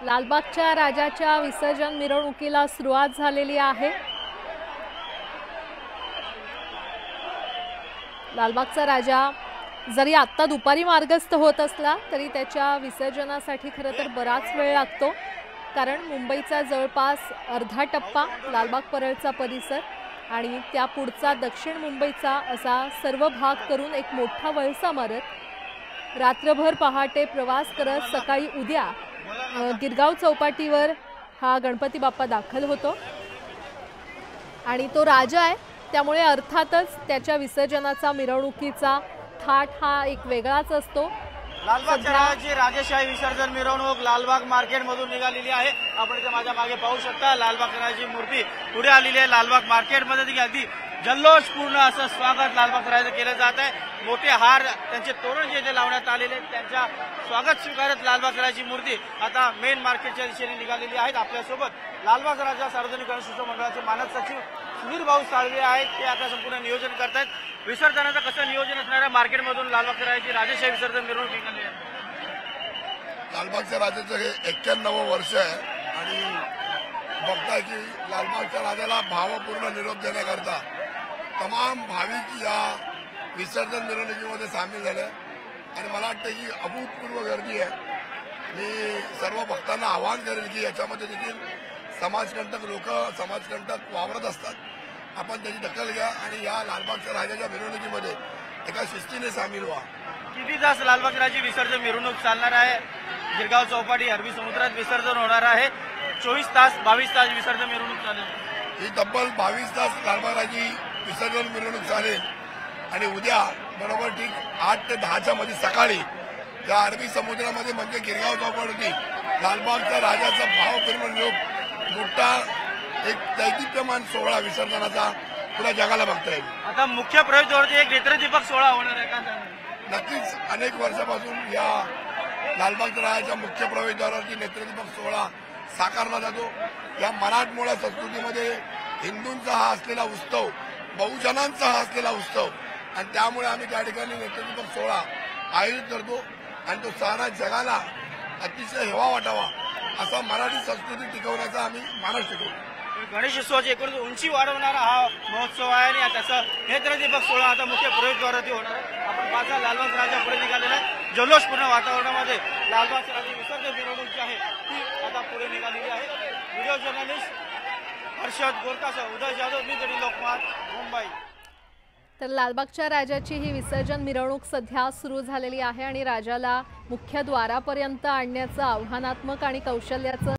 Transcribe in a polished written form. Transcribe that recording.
लालबागच्या राजाच्या विसर्जन मिरवणुकीला सुरुवात झालेली आहे। लालबागचा राजा जरी आता दुपारी मार्गस्थ होत असला तरी त्याच्या विसर्जनासाठी खरं तर बराच वेळ लागतो, कारण मुंबईचा जवळपास अर्धा टप्पा लालबाग परळचा परिसर आणि त्या पुढचा दक्षिण मुंबईचा असा सर्व भाग करून एक मोठा वळसा मारत रात्रभर पहाटे प्रवास करत सकाळी उद्या गिरगाव चौपाटीवर हा गणपती बाप्पा दाखल होतो आणि तो राजा आहे, त्यामुळे अर्थातच त्याच्या विसर्जनाचा मिरवणुकीचा थाट हा एक वेगळाच असतो। लालबागच्या राजाची राजेशाही विसर्जन मिरवणूक लालबाग मार्केट मधून निघालेली आहे। आपण इथे माझ्या मागे पाहू शकता लालबागच्या राजाची मूर्ती पुढे आलेली आहे। लालबाग मार्केट मध्ये अगदी जल्लोषपूर्ण असं स्वागत लालबागच्या राजाचं केलं जात आहे। मोठे हार त्यांचे तोरण जे लावण्यात आलेले आहेत त्यांच्या स्वागत स्वीकारत लालबागच्या राजाची मूर्ती आता मेन मार्केटच्या दिशेने निघालेली आहेत। आपल्यासोबत लालबाग राजा सार्वजनिक गणेश उत्सव मंडळाचे मानद सचिव सुधीर भाऊ साळवे आहेत, ते आता संपूर्ण नियोजन करतायत। विसर्जनाचं कसं नियोजन असणार आहे? मार्केटमधून लालबागच्या राजाची राजेशाही विसर्जन मिरवणूक निघाली आहे। लालबागच्या राजाचं हे 91वं वर्ष आहे आणि बघताय की लालबागच्या राजाला भावपूर्ण निरोप देण्याकरता तमाम भाविक या विसर्जन मिरवणुकीमध्ये सामील झाले आणि मला वाटतं ही अभूतपूर्व गर्दी आहे। मी सर्व भक्तांना आवाहन करेन की याच्यामध्ये देखील समाजकंटक लोक समाजकंटक वावरत असतात, आपण त्याची दखल घ्या आणि या लालबागच्या राजाच्या मिरवणुकीमध्ये एका शिस्तीने सामील व्हा। किती तास लालबागच्या राजाची विसर्जन मिरवणूक चालणार आहे? गिरगाव चौपाटी अरबी समुद्रात विसर्जन होणार आहे। 24 तास 22 तास विसर्जन मिरवणूक चालेल। ही तब्बल 22 तास लालबागची विसर्जन मिरवणूक चालेल आणि उद्या बरोबर ठीक 8 ते 10च्या मध्ये सकाळी या अरबी समुद्रामध्ये म्हणजे गिरगाव चौपाटी लालबागच्या राजाचा भावपूर्ण योग मोठा एक दैदिप्यमान सोहळा विसर्जनाचा पुऱ्या जगाला बघता येईल। आता मुख्य प्रवेशद्वारावरती एक नेत्रदीपक सोहळा होणार आहे का? नक्कीच अनेक वर्षापासून या लालबागच्या राजाच्या मुख्य प्रवेशद्वारावरती नेत्रदीपक सोहळा साकारला जातो। या मराठमोळ्या संस्कृतीमध्ये हिंदूंचा हा असलेला उत्सव, बहुजनांचा हा असलेला उत्सव आणि त्यामुळे आम्ही त्या ठिकाणी नेत्रदीपक सोहळा आयोजित करतो आणि तो सारा जगाला अतिशय हेवा वाटावा असा मराठी संस्कृती टिकवण्याचा आम्ही मानस टिकवतो। गणेशोत्सवाची एकूण उंची वाढवणारा हा महोत्सव आहे आणि त्याचा नेत्रदीपक सोहळा आता मुख्य प्रवेशद्वारावरती होणार आहे। आपण पाहता लालबाग राजा पुढे निघालेला आहे। जल्लोषपूर्ण वातावरणामध्ये लालबागच्या राजा विसर्जन मिरवणूक जी आहे ती आता पुढे निघालेली आहे। व्हिडिओ जर्नलिस्ट हर्षद गोरकासह उदय जाधव, मी तरी लोकमत, मुंबई। तर लालबागच्या राजाची ही विसर्जन मिरवणूक सध्या सुरू झालेली आहे आणि राजाला मुख्य द्वारापर्यंत आणण्याचं आव्हानात्मक आणि कौशल्याचं